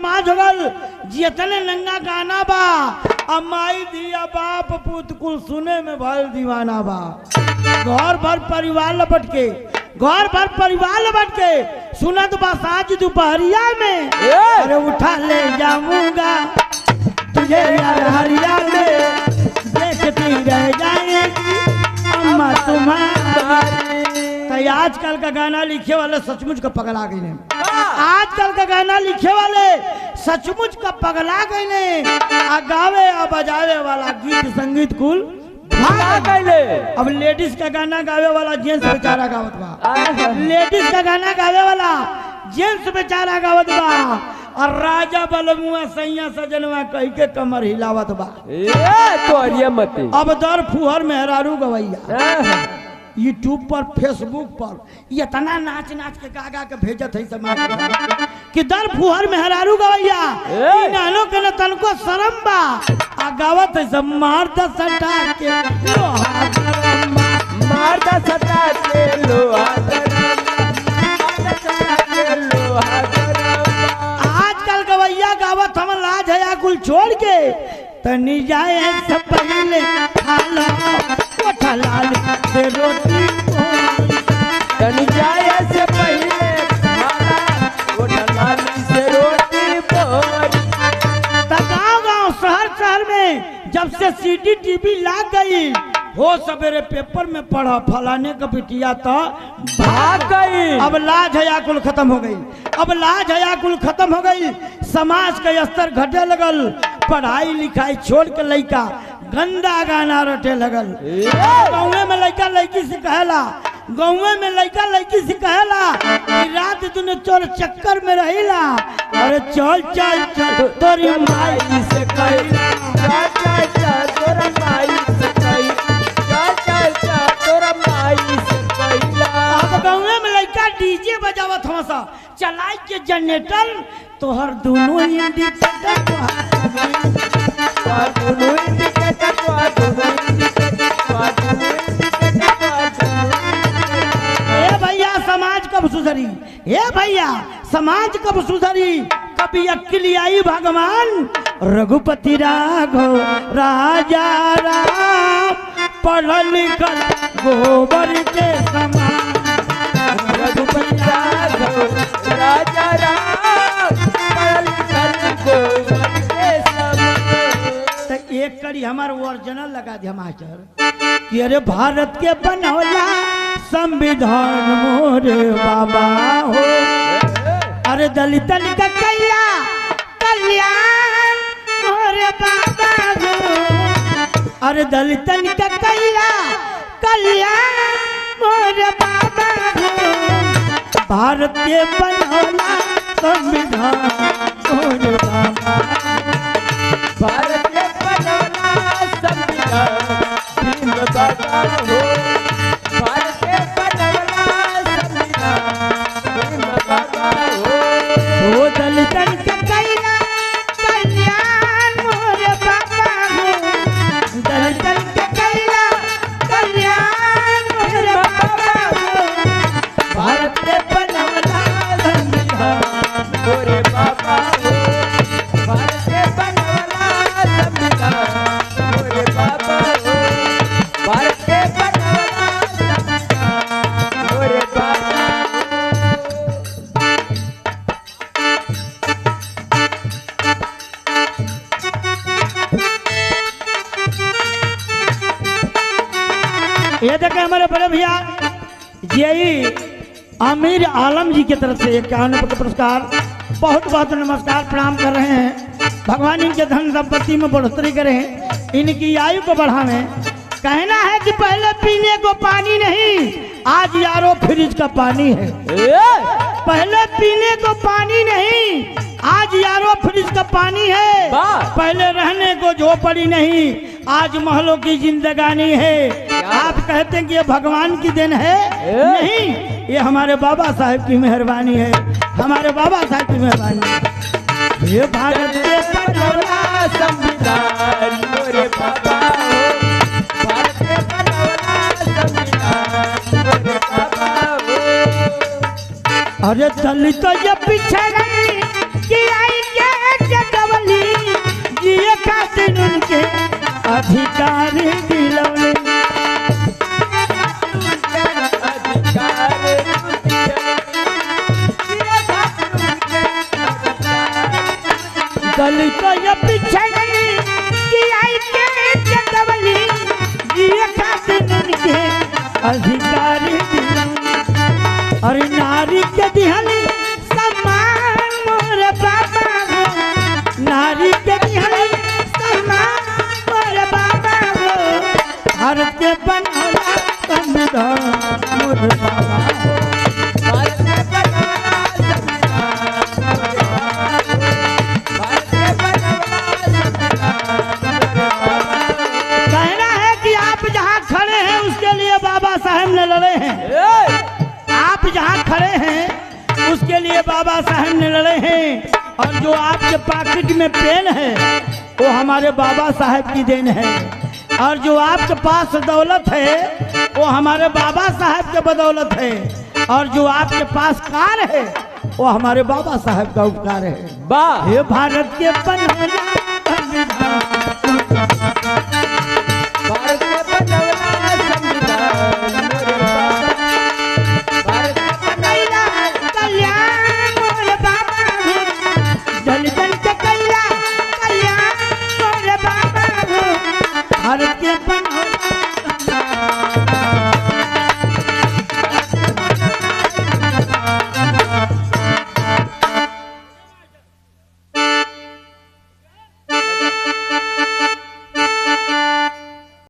समाज हो गल जितने नंगा गाना बा अब माई दिया बाप पुत कुल सुने में भल दीवाना बा। घर भर परिवार लपट के सुनत बा साज दोपहरिया में अरे उठा ले जाऊंगा तुझे यार हरिया में देखती रह जाएगी अम्मा तुम्हारी। तो आजकल का गाना लिखे वाले सचमुच का पगला गए ने। आजकल का गाना लिखे वाले सचमुच का पगला गए ने। आ गावे आ बजावे वाला गीत संगीत कुल भाग गए। अब लेडीज का गाना गावे वाला जेंट्स बेचारा गावत बा। लेडीज का गाना गावे वाला जेंट्स बेचारा गावत बा। और राजा बलमुआ सैया सजनवा कह के कमर हिलावत बा। अब दर फुहर मेहरारू गवैया यूट्यूब पर फेसबुक पर इतना नाच नाच के गा गा के भेजत है समाज कि दर फुहर मेहरारू गवैया नानो के न तनको शरम बा आ गावत है सब मार द सटा के लोहा गरम मार द सटा के लोहा गरम। आजकल गवैया गावत हम लाज है कुल छोड़ के तनी जाए से पहले खा लो लाल से रोटी तनी जाए से पहले लाल से रोटी गाँव शहर में जब से सीडी टीवी लाग गई हो सवेरे पेपर में पढ़ा फलाने का बिटिया तो भाग गई। अब लाज हया कुल खत्म हो गई। अब लाज हया कुल खत्म हो गई। समाज का स्तर घटे लगल। पढ़ाई लिखाई छोड़ के लड़का गंदा गाना रटे लगल। गाँव में लड़का लड़की से कहला रात दिन चोर चक्कर में रहिला अरे चल चल चल तोरी माई से कहला चल चल तोरा माई से कहला। अब गाँव में लड़का डीजे बजावत हमासा चलाई के जनरेटर तोहर दोनों भैया समाज कब सुधरी? हे भैया समाज कब सुधरी? कभी अक्ल आई भगवान रघुपति राघव राजा राम पढ़ल लिखल गोबर के समान रघुपति राघव राजा राम पढ़ल लिखल गोबर के समान। एक कड़ी हमारे ओरिजिनल लगा दिया मास्टर कि अरे भारत के बनौला संविधान मोरे बाबा हो अरे दलितन का कल्याण मोरे बाबा हो अरे दलितन का कल्याण मोरे बाबा हो भारत के बनौला संविधान मोरे बाबा भारत के बनौला संविधान बाबा हो भारत के बनौला संविधान बाबा हो दलितन का कल्याण मोरे बाबा हो दलितन का कल्याण मोरे बाबा हो भारत के बनौला संविधान मोरे बाबा हो भारत के बनौला संविधान मोरे बाबा हो भारत के बनौला संविधान मोरे बाबा। ये देखे हमारे बड़े भैया जेई आमिर आलम जी की तरफ से 51 पुरस्कार बहुत बहुत नमस्कार प्रणाम कर रहे हैं। भगवान इनके धन संपत्ति में बढ़ोतरी करें इनकी आयु को बढ़ावें। कहना है कि पहले पीने को पानी नहीं आज यारो फ्रिज का पानी है। पहले पीने को पानी नहीं आज यारो फ्रिज का पानी है। पहले रहने को झोपड़ी नहीं आज महलों की जिंदगानी है। आप कहते हैं कि ये भगवान की देन है नहीं ये हमारे बाबा साहब की मेहरबानी है। हमारे बाबा साहब की मेहरबानी है। ये भारत के बनौला संविधान मोरे बाबा हो भारत के बनौला संविधान मोरे बाबा हो। अरे दलित ये पिछड़ की आई क्या अधिकार दिलौले दलित या पिछड़ी की आई के जगवली ये खातिर उनके अधिकार दिलौले अरे नारी के दिहली सम्मान मोरे बाबा हो नारी के दिहली सम्मान मोरे बाबा हो भारत के बनौला संविधान मोरे बाबा भारत के बनौला कहना है कि आप जहाँ खड़े हैं उसके लिए बाबा साहब ने लड़े हैं आप जहाँ खड़े हैं उसके लिए बाबा साहब ने लड़े हैं और जो आपके पॉकेट में पेन है वो हमारे बाबा साहब की देन है और जो आपके पास दौलत है वो हमारे बाबा साहब के बदौलत है और जो आपके पास कार है वो हमारे बाबा साहब का उपकार है। वाह! ये भारत के बनौला